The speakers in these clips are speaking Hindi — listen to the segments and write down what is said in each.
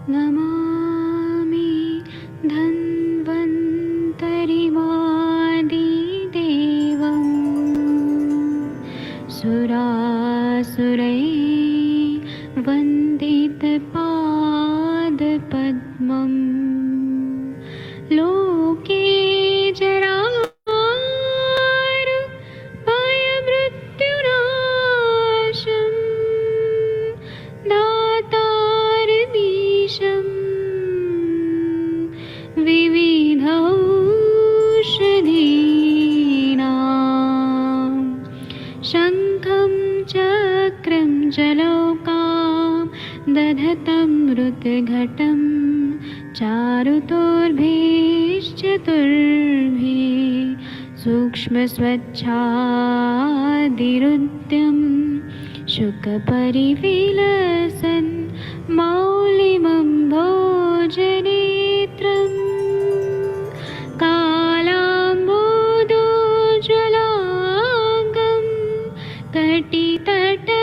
नमामि धन्वन्तरिमादिदेवं सुरासुरैर्वन्दितपादपद्मं लोके जरामृत्युनाशं दातारमीशं विविधौषधीनां शङ्खं चक्रं जलौकां दधतं मृतघटं चारुतोर्भिश्चतुर्भिः सूक्ष्मस्वच्छादिरुद्यं शुकपरिविलसन् मौलिमं भोजनेत्रम् कालाम्बोदोज्ज्वलाङ्गं कटितटविलसत्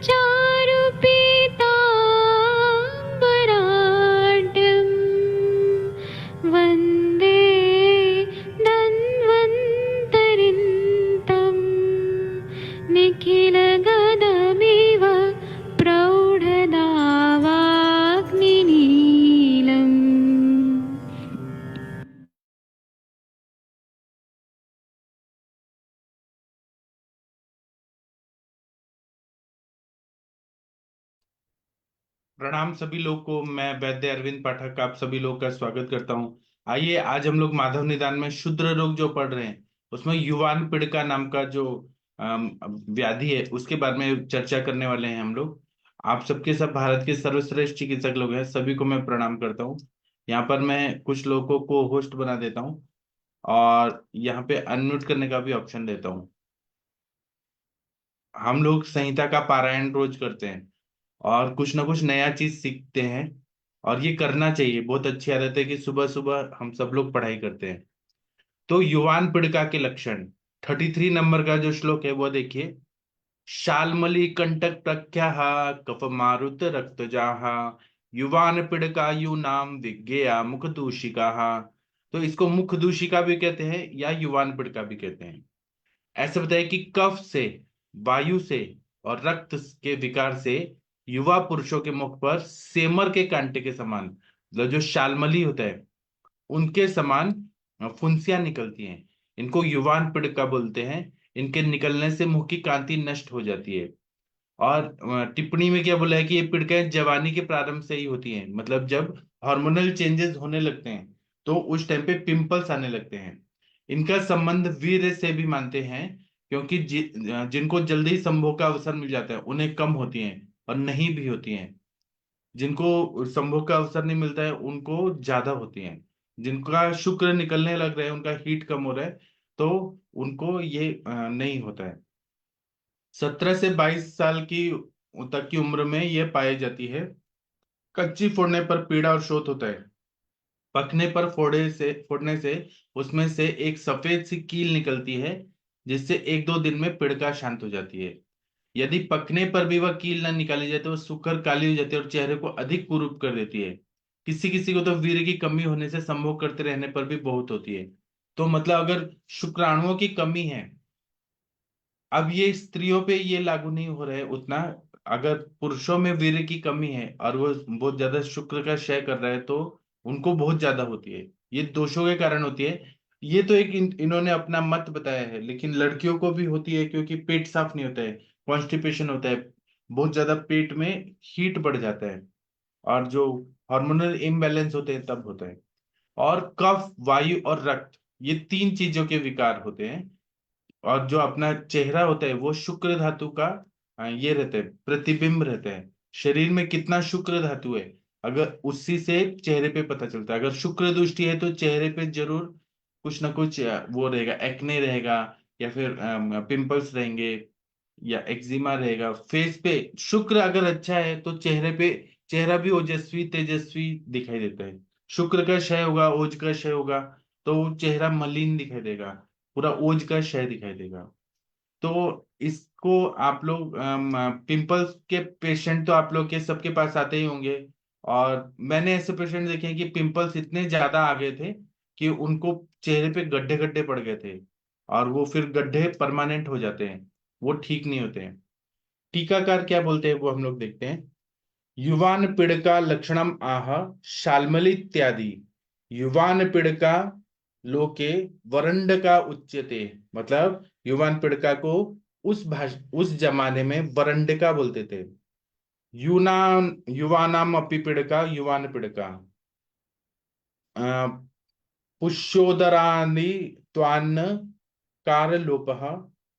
चारुपीताम्बराढ्यं वन्दे धन्वन्तरिन्तं निखिलगदमिव प्रौढदावाग्निनीलम्। प्रणाम सभी लोग को। मैं वैद्य अरविंद पाठक आप सभी लोग का स्वागत करता हूं। आइए आज हम लोग माधव निदान में शूद्र रोग जो पढ़ रहे हैं उसमें युवान पिड़का नाम का जो व्याधि है उसके बारे में चर्चा करने वाले हैं हम लोग। आप सबके सब भारत के सर्वश्रेष्ठ चिकित्सक लोग हैं, सभी को मैं प्रणाम करता हूँ। यहाँ पर मैं कुछ लोगों को होस्ट बना देता हूँ और यहाँ पे अनम्यूट करने का भी ऑप्शन देता हूँ। हम लोग संहिता का पारायण रोज करते हैं और कुछ ना कुछ नया चीज सीखते हैं और ये करना चाहिए। बहुत अच्छी आदत है कि सुबह सुबह हम सब लोग पढ़ाई करते हैं। तो युवान पिड़का के लक्षण 33 नंबर का जो श्लोक है वो देखिए। शाल्मली कंटक प्रख्याः कफ मारुत रक्तजाः युवान पिड़कायु नाम विज्ञेया मुख दूषिकाः। तो इसको मुख दूषिका भी कहते हैं या युवान पिड़का भी कहते हैं। ऐसे बताया कि कफ से, वायु से और रक्त के विकार से युवा पुरुषों के मुख पर सेमर के कांटे के समान, मतलब जो शालमली होता है उनके समान फुंसियां निकलती हैं। इनको युवान पिड़का बोलते हैं। इनके निकलने से मुंह की कांति नष्ट हो जाती है। और टिप्पणी में क्या बोला है कि ये पिड़काएं जवानी के प्रारंभ से ही होती हैं, मतलब जब हार्मोनल चेंजेस होने लगते हैं तो उस टाइम पे पिंपल्स आने लगते हैं। इनका संबंध वीर्य से भी मानते हैं, क्योंकि जिनको जल्दी संभोग का अवसर मिल जाता है उन्हें कम होती हैं और नहीं भी होती हैं। जिनको संभोग का अवसर नहीं मिलता है उनको ज्यादा होती हैं। जिनका शुक्र निकलने लग रहा है, उनका हीट कम हो रहा है, तो उनको ये नहीं होता है। 17 से 22 साल की तक की उम्र में यह पाई जाती है। कच्ची फोड़ने पर पीड़ा और शोथ होता है। पकने पर फोड़ने से उसमें से एक सफेद सी कील निकलती है, जिससे एक दो दिन में पिड़का शांत हो जाती है। यदि पकने पर भी वह कील न निकाली जाए तो वह सूखकर काली हो जाती है और चेहरे को अधिक कुरूप कर देती है। किसी किसी को तो वीर्य की कमी होने से संभोग करते रहने पर भी बहुत होती है। तो मतलब अगर शुक्राणुओं की कमी है, अब ये स्त्रियों पे ये लागू नहीं हो रहा है उतना। अगर पुरुषों में वीर्य की कमी है और वो बहुत ज्यादा शुक्र का क्षय कर रहा है तो उनको बहुत ज्यादा होती है। ये दोषों के कारण होती है। ये तो एक इन्होंने अपना मत बताया है, लेकिन लड़कियों को भी होती है क्योंकि पेट साफ नहीं होता है, कॉन्स्टिपेशन होता है, बहुत ज्यादा पेट में हीट बढ़ जाता है और जो हार्मोनल इम्बैलेंस होते हैं तब होता है। और कफ, वायु और रक्त, ये तीन चीजों के विकार होते हैं। और जो अपना चेहरा होता है वो शुक्र धातु का ये रहता है, प्रतिबिंब रहता है। शरीर में कितना शुक्र धातु है, अगर उसी से चेहरे पे पता चलता है। अगर शुक्र दृष्टि है तो चेहरे पे जरूर कुछ ना कुछ वो रहेगा, एक्ने रहेगा या फिर पिंपल्स रहेंगे या एक्जिमा रहेगा फेस पे। शुक्र अगर अच्छा है तो चेहरे पे चेहरा भी ओजस्वी तेजस्वी दिखाई देता है। शुक्र का क्षय होगा, ओज का क्षय होगा तो चेहरा मलिन दिखाई देगा, पूरा ओज का क्षय दिखाई देगा। तो इसको आप लोग पिंपल्स के पेशेंट तो आप लोग के सबके पास आते ही होंगे। और मैंने ऐसे पेशेंट देखे हैं कि पिंपल्स इतने ज्यादा आ गए थे कि उनको चेहरे पे गड्ढे गड्ढे पड़ गए थे, और वो फिर गड्ढे परमानेंट हो जाते हैं, वो ठीक नहीं होते हैं। टीकाकार क्या बोलते हैं वो हम लोग देखते हैं। युवान पिड़का लक्षणम आह शाल्मली इत्यादि। युवान पिड़का लोके वरंड का उच्यते। मतलब युवान पिड़का को उस जमाने में वरंडिका बोलते थे। यूनान युवानाम अपि पिड़का युवान पिड़का। पुष्योदरानि त्वान्न कारलोपः।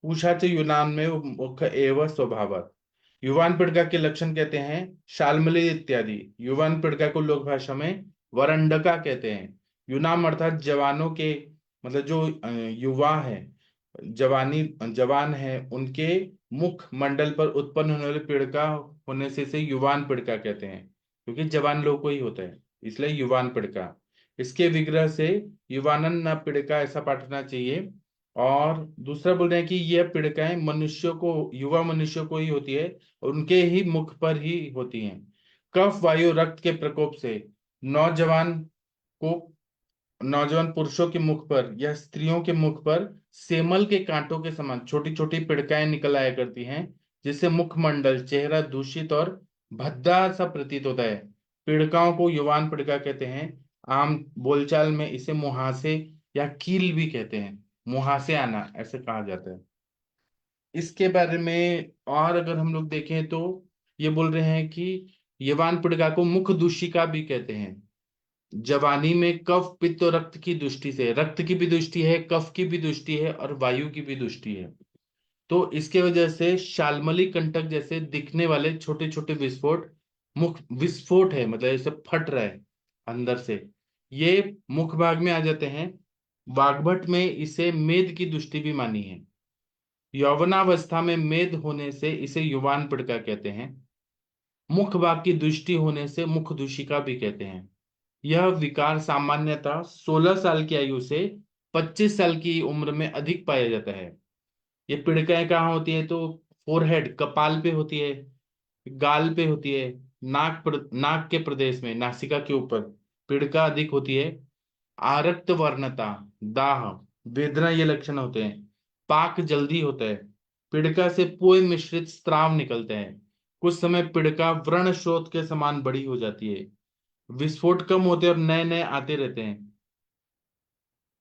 पूछा च यूनान में मुख एव स्वभावत। युवान पिड़का के लक्षण कहते हैं शाल्मली इत्यादि। युवान पिड़का को लोक भाषा में वरंडका कहते हैं। यूनाम अर्थात जवानों के, मतलब जो युवा है, जवानी जवान है, उनके मुख मंडल पर उत्पन्न होने वाले पिड़का होने से इसे युवान पिड़का कहते हैं, क्योंकि जवान लोग को ही होता है, इसलिए युवान पिड़का। इसके विग्रह से युवानन न पिड़का ऐसा पाठ होना चाहिए। और दूसरा बोल रहे हैं कि यह पीड़िकाएं मनुष्यों को, युवा मनुष्यों को ही होती है, और उनके ही मुख पर ही होती हैं। कफ वायु रक्त के प्रकोप से नौजवान को, नौजवान पुरुषों के मुख पर या स्त्रियों के मुख पर सेमल के कांटों के समान छोटी छोटी पिड़काएं निकल आया करती हैं, जिससे मुखमंडल चेहरा दूषित और भद्दा सा प्रतीत होता है। पिड़काओं को युवान पिड़का कहते हैं। आम बोलचाल में इसे मुहासे या कील भी कहते हैं। मुहासे आना ऐसे कहा जाता है। इसके बारे में और अगर हम लोग देखें तो ये बोल रहे हैं कि यवान पिड़का को मुख दूषिका भी कहते हैं। जवानी में कफ पित्त और रक्त की दृष्टि से, रक्त की भी दृष्टि है, कफ की भी दृष्टि है, और वायु की भी दृष्टि है। तो इसके वजह से शाल्मली कंटक जैसे दिखने वाले छोटे छोटे विस्फोट, मुख विस्फोट है मतलब ऐसे फट रहा है अंदर से, ये मुख भाग में आ जाते हैं। वाग्भट में इसे मेद की दृष्टि भी मानी है। यौवनावस्था में मेद होने से इसे युवान पिड़का कहते हैं। मुख भाग की दृष्टि होने से मुख दूषिका भी कहते हैं। यह विकार सामान्यतः 16 साल की आयु से 25 साल की उम्र में अधिक पाया जाता है। ये पीड़िकाएं कहाँ होती है तो फोरहेड, कपाल पे होती है, गाल पे होती है, नाक के प्रदेश में, नासिका के ऊपर पीड़िका अधिक होती है। आरक्त वर्णता, दाह, वेदना ये लक्षण होते हैं। पाक जल्दी होता है। पीड़िका से पोए मिश्रित स्राव निकलते हैं। कुछ समय पीड़िका व्रण स्रोत के समान बड़ी हो जाती है। विस्फोट कम होते हैं और नए नए आते रहते हैं।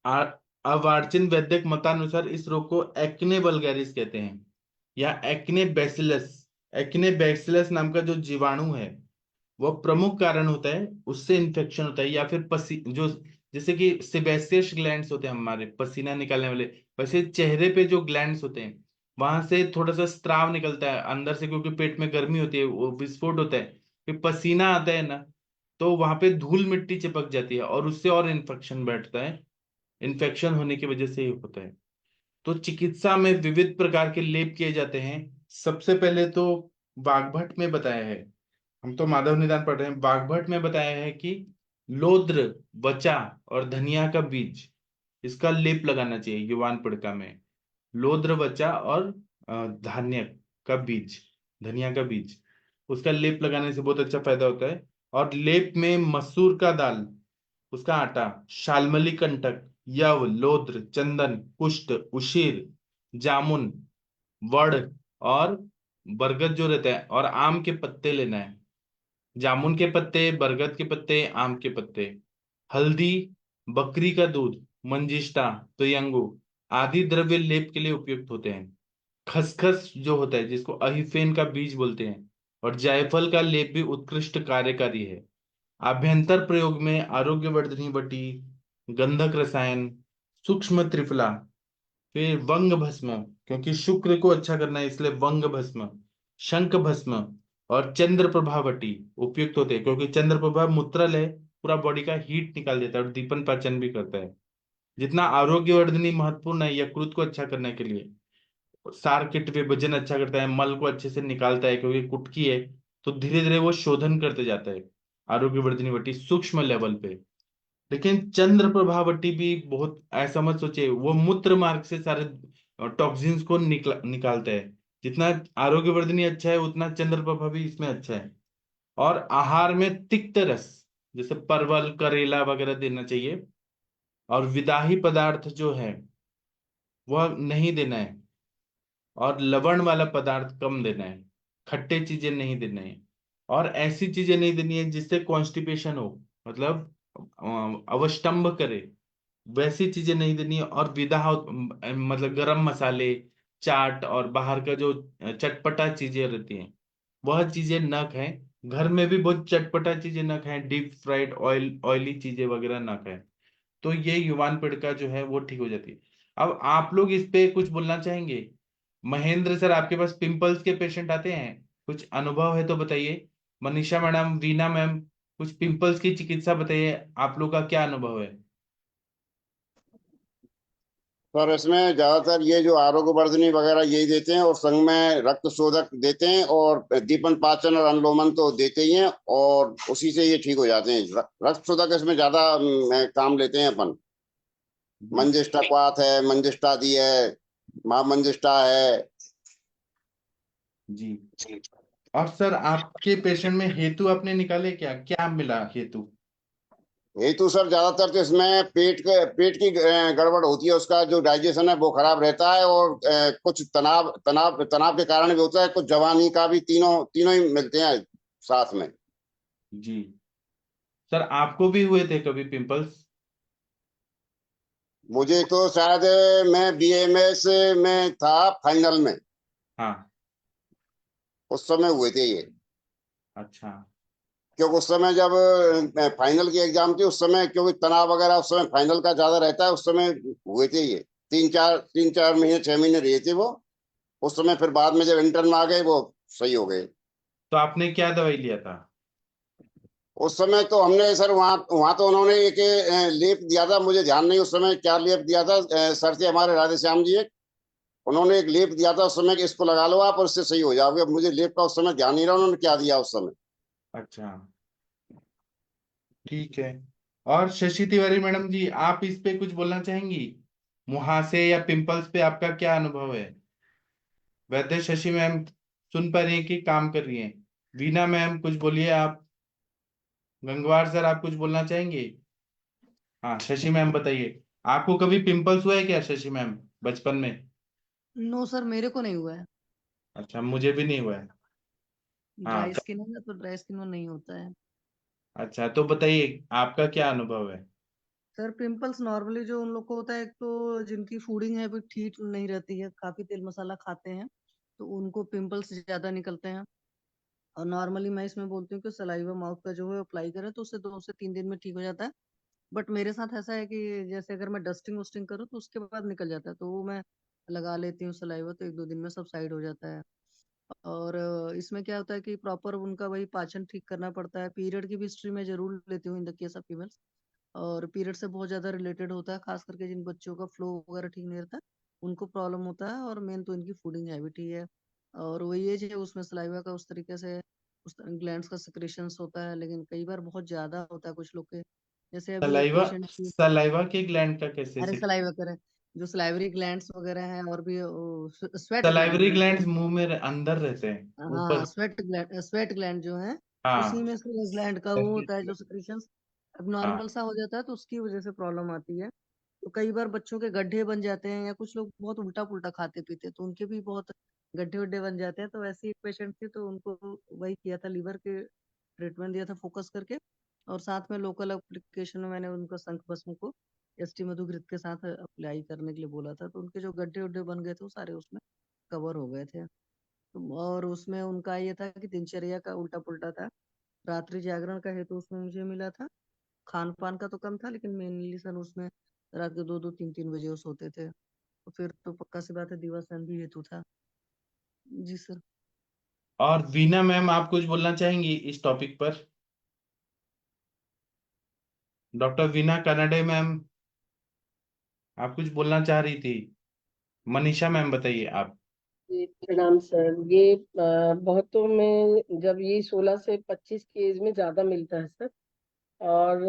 आ- अर्वाचीन वैद्यक मतानुसार इस रोग को एक्ने वल्गैरिस कहते हैं, या एक्ने बेसिलस। एक्ने बेसिलस नाम का जो जीवाणु है वह प्रमुख कारण होता है, उससे इन्फेक्शन होता है। या फिर पसी जो, जैसे कि सेबेसियस ग्लैंड्स होते हैं हमारे पसीना निकालने वाले, वैसे चेहरे पे जो ग्लैंड्स होते हैं वहां से थोड़ा सा स्त्राव निकलता है अंदर से, क्योंकि पेट में गर्मी होती है, वो विस्फोट होता है, फिर पसीना आता है ना, तो वहां पे धूल मिट्टी चिपक जाती है और उससे और इन्फेक्शन बैठता है। इन्फेक्शन होने की वजह से ही होता है। तो चिकित्सा में विविध प्रकार के लेप किए जाते हैं। सबसे पहले तो वाग्भट में बताया है, हम तो माधव निदान पढ़ रहे हैं, वाग्भट में बताया है कि लोद्र, वचा और धनिया का बीज, इसका लेप लगाना चाहिए युवान पिड़का में। लोद्र, वचा और धान्य का बीज, धनिया का बीज, उसका लेप लगाने से बहुत अच्छा फायदा होता है। और लेप में मसूर का दाल, उसका आटा, शाल्मली कंटक, यव, लोद्र, चंदन, कुष्ठ, उशीर, जामुन, वड़ और बरगद जो रहता है, और आम के पत्ते लेना है। जामुन के पत्ते, बरगद के पत्ते, आम के पत्ते, हल्दी, बकरी का दूध, मंजिष्टा, त्रियंगु आदि द्रव्य लेप के लिए उपयुक्त होते हैं। खसखस जो होता है जिसको अहिफेन का बीज बोलते हैं, और जायफल का लेप भी उत्कृष्ट कार्यकारी है। आभ्यंतर प्रयोग में आरोग्यवर्धनी बटी, गंधक रसायन, सूक्ष्म त्रिफला, फिर वंग भस्म, क्योंकि शुक्र को अच्छा करना है इसलिए वंग भस्म, शंख भस्म और चंद्र प्रभा बटी उपयुक्त होते हैं, क्योंकि चंद्र प्रभा मूत्रल है, पूरा बॉडी का हीट निकाल देता है और दीपन पाचन भी करता है। जितना आरोग्यवर्धनी महत्वपूर्ण है यकृत को अच्छा करने के लिए, सारकिट विभाजन अच्छा करता है, मल को अच्छे से निकालता है, क्योंकि कुटकी है तो धीरे धीरे वो शोधन करते जाता है। आरोग्यवर्धनी बटी सूक्ष्म लेवल पे। लेकिन चंद्र प्रभावती भी बहुत, ऐसा मत सोचे वो मूत्र मार्ग से सारे और टॉक्सिन्स को निकालता है। जितना आरोग्यवर्धनी अच्छा है उतना चंद्रप्रभा भी इसमें अच्छा है। और आहार में तिक्त रस जैसे परवल करेला वगैरह देना चाहिए। और विदाही पदार्थ जो है वह नहीं देना है। और लवण वाला पदार्थ कम देना है। खट्टे चीजें नहीं देना है। और ऐसी चीजें नहीं देनी है जिससे कॉन्स्टिपेशन हो, मतलब अवस्टंभ करे, वैसी चीजें नहीं देनी है। और मतलब गरम मसाले, चाट और बाहर का जो चटपटा चीजें रहती हैं वह चीजें न खाएं। घर में भी बहुत चटपटा चीजें न खाएं, डीप फ्राइड ऑयली चीजें वगैरह ना खाएं। तो ये युवान पीढ़ी जो है वो ठीक हो जाती है। अब आप लोग इस पे कुछ बोलना चाहेंगे? महेंद्र सर, आपके पास पिंपल्स के पेशेंट आते हैं, कुछ अनुभव है तो बताइए। मनीषा मैडम, वीना मैम, कुछ पिंपल्स की चिकित्सा बताइए, आप लोग का क्या अनुभव है? सर इसमें ज्यादातर ये जो आरोग्य वर्धनी वगैरह यही देते हैं, और संग में रक्त शोधक देते हैं, और दीपन पाचन और अनुलोमन तो देते ही हैं, और उसी से ये ठीक हो जाते हैं। रक्त शोधक इसमें ज्यादा काम लेते हैं अपन। जी। मंजिष्ठा क्वाथ है, मंजिष्ठा दी है, महामंजिष्ठा है। जी। और सर आपके पेशेंट में हेतु आपने निकाले, क्या क्या मिला हेतु? हेतु सर ज्यादातर तो इसमें पेट की गड़बड़ होती है, उसका जो डाइजेशन है वो खराब रहता है, और कुछ तनाव के कारण भी होता है, कुछ जवानी का भी, तीनों तीनों ही मिलते हैं साथ में। जी। सर आपको भी हुए थे कभी पिंपल्स? मुझे तो शायद मैं बीएमएस में था, फाइनल में, हाँ। उस समय हुए थे ये। अच्छा। क्योंकि उस समय जब फाइनल की एग्जाम थी, उस समय क्योंकि तनाव वगैरह उस समय फाइनल का ज्यादा रहता है, उस समय हुए थे ये। 3-4 महीने 6 महीने रहे थे वो। उस समय फिर बाद में जब इंटर्न में आ गए वो सही हो गए। तो आपने क्या दवाई लिया था? उस समय तो हमने सर वहाँ वहाँ तो उन्होंने एक लेप दिया था, मुझे ध्यान नहीं उस समय क्या लेप दिया था। सर थे हमारे राधे श्याम जी एक, उन्होंने एक लेप दिया था उस समय कि इसको लगा लो आप और इससे सही हो जाओगे। अब मुझे लेप का उस समय ध्यान नहीं रहा उन्होंने क्या दिया उस समय। अच्छा, ठीक है। और शशि तिवारी मैडम जी, आप इस पे कुछ बोलना चाहेंगी? मुहासे या पिंपल्स पे आपका क्या अनुभव है? वैद्य शशि मैम सुन पा रही है कि काम कर रही हैं? वीना मैम कुछ बोलिए आप। गंगवार सर आप कुछ बोलना चाहेंगे? हाँ शशि मैम बताइए, आपको कभी पिंपल्स हुआ है क्या शशि मैम, बचपन में? नो सर, मेरे को नहीं हुआ है। अच्छा, मुझे भी नहीं हुआ है। हाँ। ड्राई स्किन है ना, तो ड्राई स्किन में नहीं होता है। अच्छा, तो बताइए आपका क्या अनुभव है? सर पिंपल्स नॉर्मली जो उन लोग को होता है, एक तो जिनकी फूडिंग हैबिट ठीक नहीं रहती है, काफी तेल मसाला खाते हैं, तो उनको पिंपल्स ज्यादा निकलते हैं। और नॉर्मली मैं इसमें बोलती हूँ कि सलाइवा माउथ का जो है अप्लाई करें, तो उससे 2 से 3 दिन में ठीक हो जाता है। बट मेरे साथ ऐसा है कि जैसे अगर मैं डस्टिंग वस्टिंग करूँ तो उसके बाद निकल जाता है, तो वो मैं लगा लेती हूँ सलाइवा, तो 1-2 दिन में सब साइड हो जाता है। और इसमें क्या होता है कि प्रॉपर उनका वही पाचन ठीक करना पड़ता है। पीरियड की भी हिस्ट्री में जरूर लेती हूँ in the case of females. और पीरियड से बहुत ज्यादा रिलेटेड होता है, खास करके जिन बच्चों का फ्लो वगैरह ठीक नहीं रहता उनको प्रॉब्लम होता है। और मेन तो इनकी फूडिंग हैबिट ही है। और वही एज है उसमें सलाइवा का उस तरीके से उस ग्लैंड्स का सिक्रेशंस होता है, लेकिन कई बार बहुत ज्यादा होता है कुछ लोग के। जैसे अभी एक सलाइवा, पेशेंट की, सलाइवा के ग्लैंड का कैसे अरे सलाइवा करें, जो सलाइवरी ग्लैंड्स वगैरह हैं, और भी स्वेट ग्लैंड सलाइवरी है। ग्लैंड्स मुंह में अंदर रहते हैं, हाँ, ऊपर। स्वेट ग्लैंड जो है, उसी हाँ। में से ग्लैंड का वो होता है जो सिक्रीशंस अब हाँ। नॉर्मल सा हो जाता है, तो उसकी वजह से प्रॉब्लम आती है। तो कई बार बच्चों के गड्ढे बन जाते हैं, या कुछ लोग बहुत उल्टा पुल्टा खाते पीते, तो उनके भी बहुत गड्ढे वड्ढे बन जाते हैं। तो ऐसी एक पेशेंट थी, तो उनको वही किया था, लीवर के ट्रीटमेंट दिया था फोकस करके। और साथ में लोकल एप्लीकेशन में मैंने उनको शंख भस्म को एसटी मधुघृत के साथ अप्लाई करने के लिए बोला था, तो उनके जो गड्ढे वड्ढे बन गए थे वो सारे उसमें कवर हो गए थे। और उसमें उनका ये था कि दिनचर्या का उल्टा पुल्टा था। रात्रि जागरण का हेतु उसमें मुझे मिला था। खान पान का तो कम था, लेकिन मेनली सर उसमें रात के 2-2 3-3 बजे वो सोते थे, तो फिर तो पक्का सी बात है दिवासन भी हेतु था। जी सर। और वीना मैम आप कुछ बोलना चाहेंगी इस टॉपिक पर? डॉक्टर वीना कनाडे मैम, आप कुछ बोलना चाह रही थी? मनीषा मैम बताइए आप। जी प्रणाम सर। ये बहुतों में जब ये 16 से 25 की एज में ज्यादा मिलता है सर। और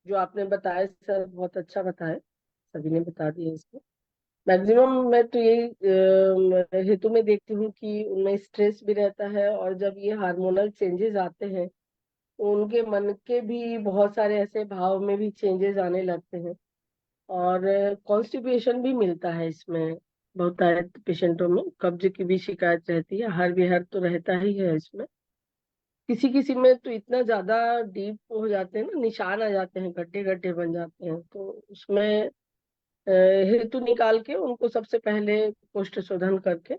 जो आपने बताया सर बहुत अच्छा बताया, सभी ने बता दिया इसको। मैक्सिमम मैं तो यही हेतु में देखती हूँ कि उनमें स्ट्रेस भी रहता है, और जब ये हार्मोनल चेंजेस आते हैं तो उनके मन के भी बहुत सारे ऐसे भाव में भी चेंजेस आने लगते हैं, और कॉन्स्टिपेशन भी मिलता है इसमें। बहुत सारे पेशेंटों में कब्ज की भी शिकायत रहती है, हार विहार तो रहता ही है इसमें। किसी किसी में तो इतना ज्यादा डीप हो जाते हैं ना, निशान आ जाते हैं, गड्ढे गड्ढे बन जाते हैं, तो उसमें हेतु निकाल के उनको सबसे पहले कोष्ठ शोधन करके,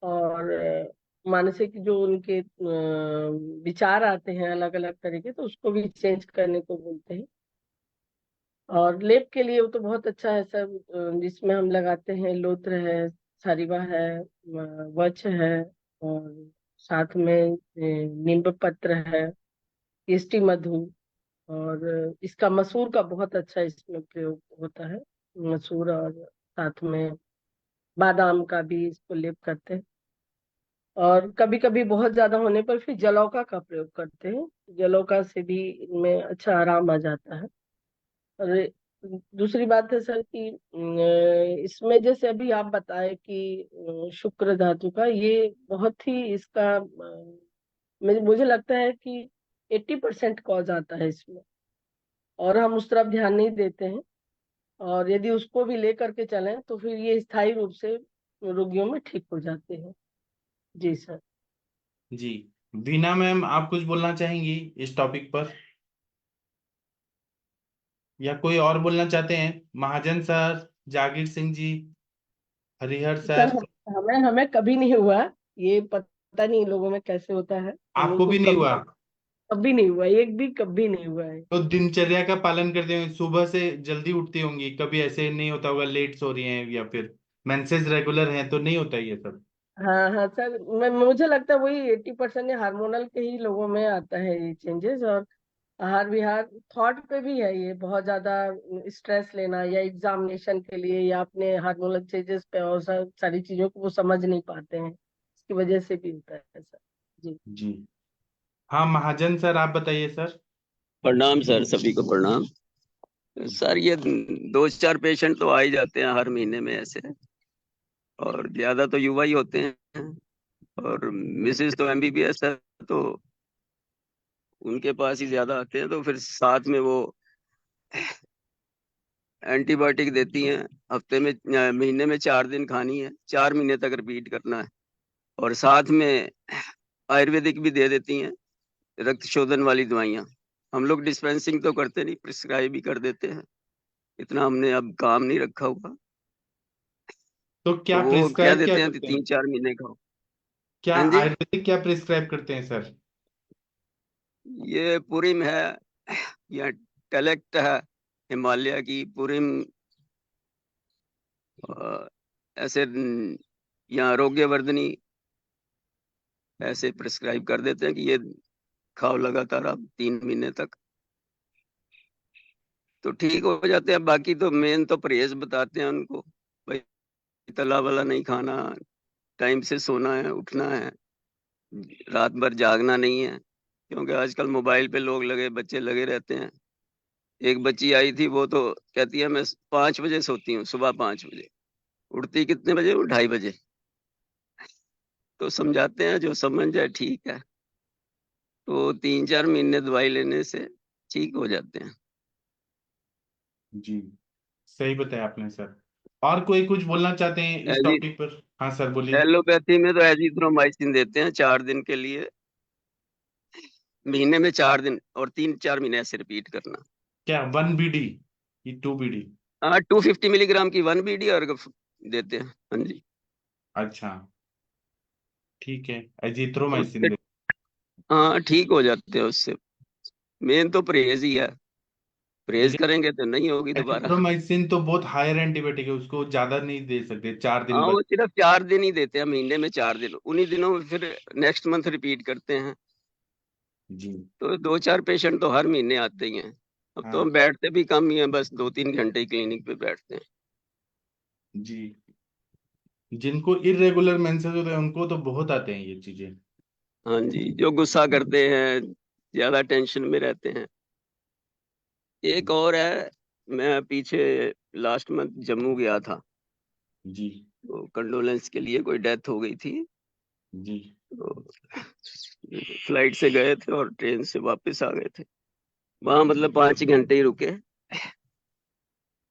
और मानसिक जो उनके विचार आते हैं अलग अलग तरीके, तो उसको भी चेंज करने को बोलते हैं। और लेप के लिए वो तो बहुत अच्छा है सर, जिसमें हम लगाते हैं लोत्र है, सरिवा है, वच है, और साथ में नींब पत्र है, केष्टी मधु, और इसका मसूर का बहुत अच्छा इसमें प्रयोग होता है। मसूर, और साथ में बादाम का भी इसको लेप करते हैं। और कभी कभी बहुत ज्यादा होने पर फिर जलौका का प्रयोग करते हैं, जलौका से भी इनमें अच्छा आराम आ जाता है। और दूसरी बात है सर कि इसमें जैसे अभी आप बताए कि शुक्र धातु का ये बहुत ही इसका मुझे लगता है कि 80% कॉज आता है इसमें, और हम उस तरफ ध्यान नहीं देते हैं। और यदि उसको भी लेकर के चलें तो फिर ये स्थायी रूप से रोगियों में ठीक हो जाते हैं। जी सर। जी, वीना मैम, आप कुछ बोलना चाहेंगी इस टॉपिक पर, या कोई और बोलना चाहते हैं? महाजन सर, जागीर सिंह जी, हरिहर सर सर। हमें हमें कभी नहीं हुआ, ये पता नहीं लोगों में कैसे होता है, हम लोग आपको को भी नहीं कभी हुआ? कभी नहीं हुआ, एक भी कभी नहीं हुआ है। तो दिनचर्या का पालन करते हुए सुबह से जल्दी उठती होंगी, कभी ऐसे नहीं होता होगा लेट सो रही हैं, या फिर मेंसेस रेगुलर हैं तो नहीं होता ये सब? हाँ हाँ सर, मुझे लगता है वही 80% हार्मोनल के ही लोगों में आता है ये चेंजेस। और आहार विहार, थॉट पे भी है ये, बहुत ज्यादा स्ट्रेस लेना या एग्जामिनेशन के लिए, या अपने हार्मोनल चेंजेस पे, और सारी चीजों को वो समझ नहीं पाते हैं, इसकी वजह से भी होता है सर। जी। जी। हाँ, महाजन सर, आप बताइए सर। प्रणाम सर, सभी को प्रणाम सर। ये 2-4 पेशेंट तो आ ही जाते हैं हर महीने में ऐसे, और ज्यादा तो युवा ही होते हैं, और मिसेस तो एमबीबीएस है, तो उनके पास ही ज्यादा आते हैं। तो फिर साथ में वो एंटीबायोटिक देती हैं, हफ्ते में महीने में 4 दिन खानी है, 4 महीने तक रिपीट करना है। और साथ में आयुर्वेदिक भी दे देती हैं, रक्त शोधन वाली दवाइयाँ। हम लोग डिस्पेंसिंग तो करते नहीं, प्रिस्क्राइब ही कर देते हैं, इतना हमने अब काम नहीं रखा हुआ। तो तो क्या वो कह प्रिस्क्राइब क्या देते हैं कि करते हैं? 3-4 महीने खाओ। क्या हाँ जी। आयुर्वेदिक क्या प्रिस्क्राइब करते हैं सर? ये पुरिम है, या टेलेक्ट है, हिमालय की पुरिम, अ, ऐसे या आरोग्यवर्धनी, ऐसे प्रिस्क्राइब कर देते हैं कि ये खाओ लगातार आप 3 महीने तक, तो ठीक हो जाते हैं। बाकी तो मेन तो परहेज बताते हैं उनको, भाई तला वाला नहीं खाना, टाइम से सोना है, उठना है, रात भर जागना नहीं है, क्योंकि आजकल मोबाइल पे लोग लगे, बच्चे लगे रहते हैं। एक बच्ची आई थी, वो तो कहती है मैं 5 बजे सोती हूँ, सुबह 5 बजे, उठती कितने बजे? वो 2:30 बजे। तो समझाते हैं, जो समझ जाए ठीक है। तो 3-4 महीने दवाई लेने से ठीक हो जाते हैं। जी, सही बताया आपने सर। और कोई कुछ बोलना चाहते हैं इस एजी टॉपिक पर? हाँ सर, बोलिए। एलोपैथी में तो एजिथ्रोमाइसिन देते हैं 4 दिन के लिए, महीने में 4 दिन, और 3-4 महीने ऐसे रिपीट करना। क्या 1 BD की 2 BD? हाँ, 250 मिलीग्राम की 1 BD और देते हैं। हाँ जी। अच्छा, ठीक है, तो एजिथ्रोमाइसिन उससे दे। हाँ ठीक हो जाते हैं उससे। मेन तो परहेज ही है, परहेज लेकिन करेंगे तो नहीं होगी दोबारा। एजिथ्रोमाइसिन तो बहुत हायर एंटीबायोटिक है, उसको ज्यादा नहीं दे सकते, 4 दिन हाँ, बस। वो सिर्फ 4 दिन ही देते हैं, महीने में 4 दिन, उन्हीं दिनों में फिर नेक्स्ट मंथ रिपीट करते हैं। जी। तो 2-4 पेशेंट तो हर महीने आते ही हैं। अब तो हाँ हम बैठते भी कम ही हैं, बस 2-3 घंटे ही क्लिनिक पे बैठते हैं। जी, जिनको इरेगुलर मेंसेस होते हैं उनको तो बहुत आते हैं ये चीजें। हाँ जी, जो गुस्सा करते हैं, ज्यादा टेंशन में रहते हैं। एक और है, मैं पीछे लास्ट मंथ जम्मू गया था, जी तो कंडोलेंस के लिए कोई डेथ हो गई थी, जी तो फ्लाइट से गए थे और ट्रेन से वापस आ गए थे। वहां मतलब 5 घंटे ही रुके।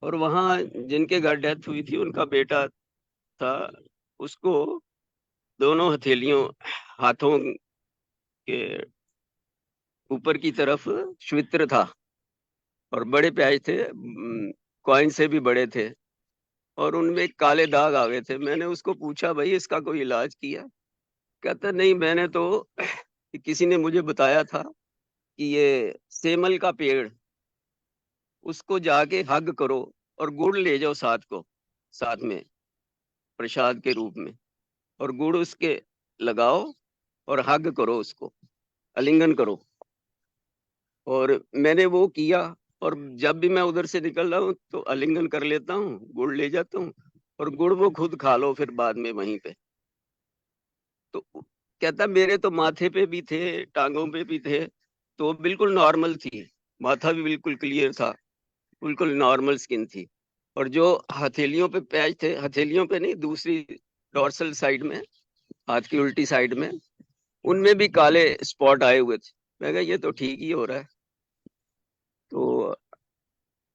और वहां जिनके घर डेथ हुई थी उनका बेटा था, उसको दोनों हथेलियों, हाथों के ऊपर की तरफ श्वित्र था और बड़े प्याज थे, कॉइन से भी बड़े थे, और उनमें काले दाग आ गए थे। मैंने उसको पूछा, भाई इसका कोई इलाज किया? कहता नहीं, मैंने तो किसी ने मुझे बताया था कि ये सेमल का पेड़, उसको जाके हग करो और गुड़ ले जाओ साथ में प्रसाद के रूप में, और गुड़ उसके लगाओ और हग करो, उसको आलिंगन करो। और मैंने वो किया, और जब भी मैं उधर से निकल रहा हूँ तो आलिंगन कर लेता हूँ, गुड़ ले जाता हूँ, और गुड़ वो खुद खा लो फिर बाद में वहीं पे। तो कहता मेरे तो माथे पे भी थे, टांगों पे भी थे, तो बिल्कुल नॉर्मल थी, माथा भी बिल्कुल क्लियर था, बिल्कुल नॉर्मल स्किन थी। और जो हथेलियों पे पैच थे, हथेलियों पे नहीं, दूसरी डोर्सल साइड में, हाथ की उल्टी साइड में, उनमें भी काले स्पॉट आए हुए थे। मैं कहा ये तो ठीक ही हो रहा है। तो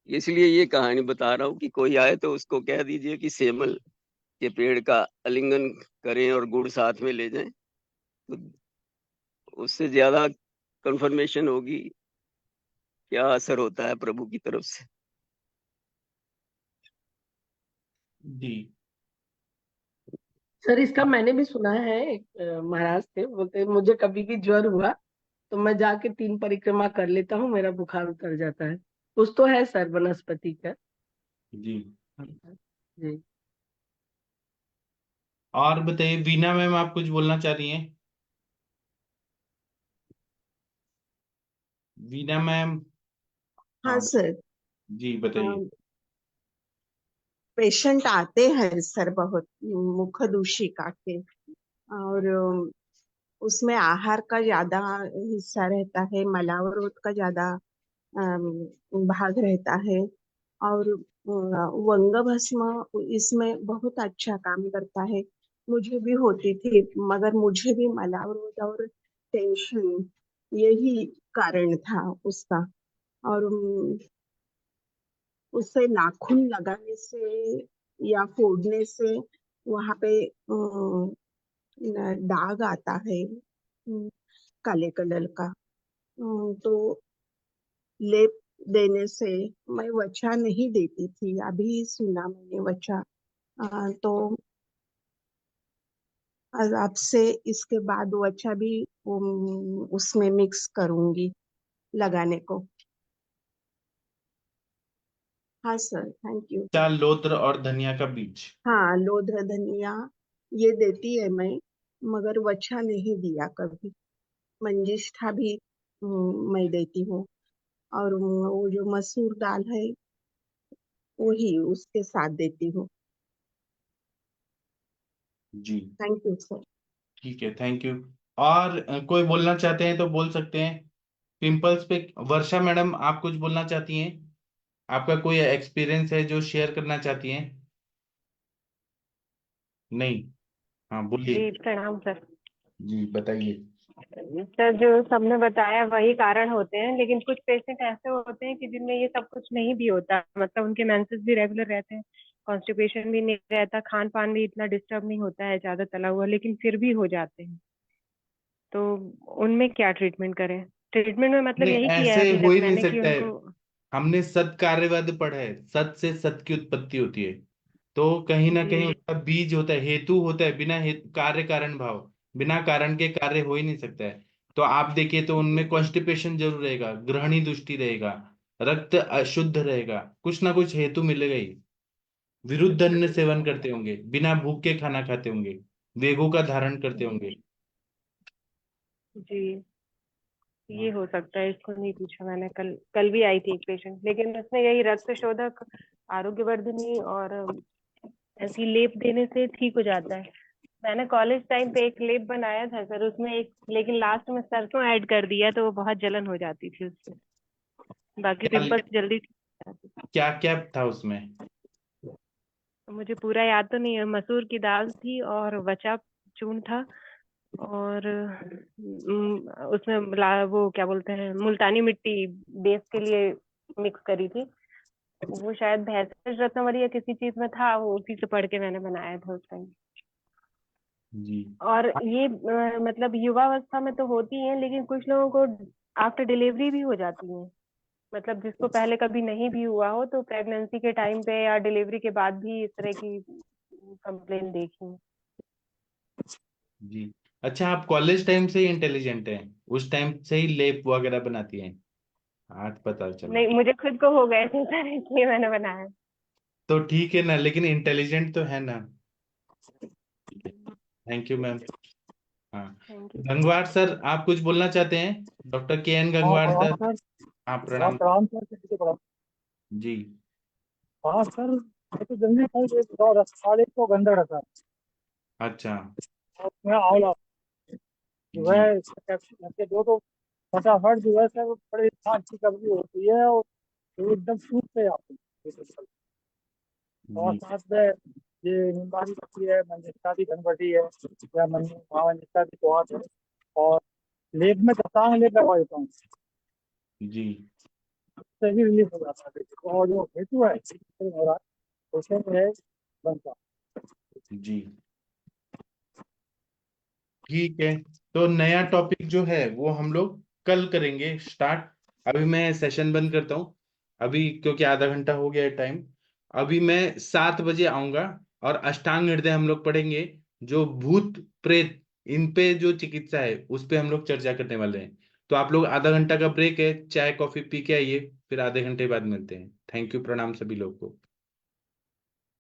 इसलिए ये कहानी बता रहा हूँ कि कोई आए तो उसको कह दीजिए कि सेमल के पेड़ का आलिंगन करें और गुड़ साथ में ले जाएं, तो उससे ज्यादा कंफर्मेशन होगी क्या असर होता है प्रभु की तरफ से। जी सर इसका मैंने भी सुना है, एक महाराज थे, बोलते मुझे कभी भी ज्वर हुआ तो मैं जाके 3 परिक्रमा कर लेता हूँ, मेरा बुखार उतर जाता है। कुछ तो है सर वनस्पति का। जी। जी। और बताइए बीना मैम, आप कुछ बोलना चाह रही हैं? बीना मैम। हाँ हाँ सर। जी बताइए। पेशेंट आते हैं सर बहुत मुख दूषिका के, और उसमें आहार का ज्यादा हिस्सा रहता है, मलावरोध का ज्यादा भाग रहता है। और वंग भस्म इसमें बहुत अच्छा काम करता है। मुझे भी होती थी, मगर मुझे भी मलावरोध और टेंशन यही कारण था उसका। और उससे नाखून लगाने से या फोड़ने से वहां पे दाग आता है, काले कलर का। तो लेप देने से, मैं वचा नहीं देती थी, अभी सुना मैंने वचा। तो आपसे इसके बाद वचा भी उसमें मिक्स करूंगी लगाने को। हाँ सर, थैंक यू। चार लोत्र और धनिया का बीज। हाँ, लोध्र धनिया ये देती है मैं, मगर वछा नहीं दिया कभी। मंजिष्ठा भी मैं देती हूँ। और वो जो मसूर दाल है वही उसके साथ देती हूँ। जी थैंक यू सर। ठीक है, थैंक यू। और कोई बोलना चाहते हैं तो बोल सकते हैं। पिंपल्स पे वर्षा मैडम, आप कुछ बोलना चाहती हैं? आपका कोई एक्सपीरियंस है जो शेयर करना चाहती हैं? नहीं? हाँ बोलिए। जी प्रणाम सर। जी बताइए। सर जो सबने बताया वही कारण होते हैं, लेकिन कुछ पेशेंट ऐसे होते हैं कि जिनमें ये सब कुछ नहीं भी होता, मतलब उनके मेंसेस भी रेगुलर रहते हैं, कॉन्स्टिपेशन भी नहीं रहता, खान पान भी इतना डिस्टर्ब नहीं होता है ज्यादा तला हुआ, लेकिन फिर भी हो जाते हैं। तो उनमें क्या ट्रीटमेंट करें? ट्रीटमेंट में मतलब नहीं, यही किया है ऐसे अभी हो तक ही नहीं मैंने कि सकता है। उनको। हमने सत कार्यवाद पढ़ा है, सत से सत की उत्पत्ति होती है। तो कहीं ना कहीं जी उसका बीज होता है, हेतु होता है। बिना कार्य कारण भाव, बिना कारण के कार्य हो ही नहीं सकता है। तो आप देखिए तो उनमें कॉन्स्टिपेशन जरूर रहेगा, ग्रहणी दृष्टि रहेगा, रक्त अशुद्ध रहेगा, कुछ ना कुछ हेतु मिलेगा ही। विरुद्ध अन्न सेवन करते होंगे, बिना भूख के खाना खाते होंगे, वेगों का धारण करते होंगे। जी, ये हो सकता है। इसको नहीं पूछा मैंने, कल कल भी आई थी एक पेशेंट, लेकिन उसने यही रक्त शोधक, आरोग्यवर्धिनी और ऐसी लेप देने से ठीक हो जाता है। मैंने कॉलेज टाइम पे एक लेप बनाया था सर, उसमें एक, लेकिन लास्ट में सरसों ऐड कर दिया तो वो बहुत जलन हो जाती थी उससे। बाकी क्या पिंपल्स जल्दी ठीक हो जाते थे। क्या क्या था उसमें? मुझे पूरा याद तो नहीं है, मसूर की दाल थी और वचा चूर्ण था, और उसमें वो क्या बोलते हैं, मुल्तानी मिट्टी बेस के लिए मिक्स करी थी। वो शायद भैंस रत्नवरी या किसी चीज में था, वो उसी से पढ़ के मैंने बनाया था उस टाइम। जी और ये मतलब युवावस्था में तो होती है, लेकिन कुछ लोगों को आफ्टर डिलीवरी भी हो जाती है। मतलब जिसको पहले कभी नहीं भी हुआ हो, तो प्रेगनेंसी के टाइम पे या डिलीवरी के बाद भी इस तरह की कंप्लेन देखी है। जी। अच्छा, आप कॉलेज टाइम से ही इंटेलिजेंट हैं, उस टाइम से ही लेप वगैरह बनाती हैं, आज पता चला। नहीं, मुझे खुद को हो गए थे सर, इसलिए मैंने बनाया। तो ठीक है ना, लेकिन इंटेलिजेंट तो है ना। Thank you ma'am. हाँ, थैंक यू। गंगवार सर, आप कुछ बोलना चाहते हैं? डॉक्टर के एन हाँ गंगवार प्रणाम सर। सर। हाँ, हाँ प्रणाम। प्रणाम सर, किसी को प्रणाम। जी। हाँ सर, मैं तो जल्दी सर, एक दो साढ़े को गंदा था अच्छा। और उसमें आंवला जो जी है इसका कैप्सूल घंटे दो तो फटाफट जो है सर बड़ी अच्छी कब्जी होती है और वो एकदम सूट पे आती है। और जी साथ में ये निम्बारी पत्ती है, मंजिष्ठा की घनबटी है या मंजिष्ठा की कुआत है, और लेप में दसांग लेप लगवा देता हूँ, जी उससे भी रिलीफ हो जाता है। और जो हेतु है हो रहा है उससे जो है बनता। जी ठीक है। तो नया टॉपिक जो है वो हम लोग कल करेंगे स्टार्ट। अभी मैं सेशन बंद करता हूँ, अभी क्योंकि आधा घंटा हो गया है टाइम। अभी मैं 7 बजे आऊंगा और अष्टांग हृदय हम लोग पढ़ेंगे, जो भूत प्रेत इन पे जो चिकित्सा है उस पे हम लोग चर्चा करने वाले हैं। तो आप लोग आधा घंटा का ब्रेक है, चाय कॉफी पी के आइए, फिर आधे घंटे बाद मिलते हैं। थैंक यू, प्रणाम सभी लोग को।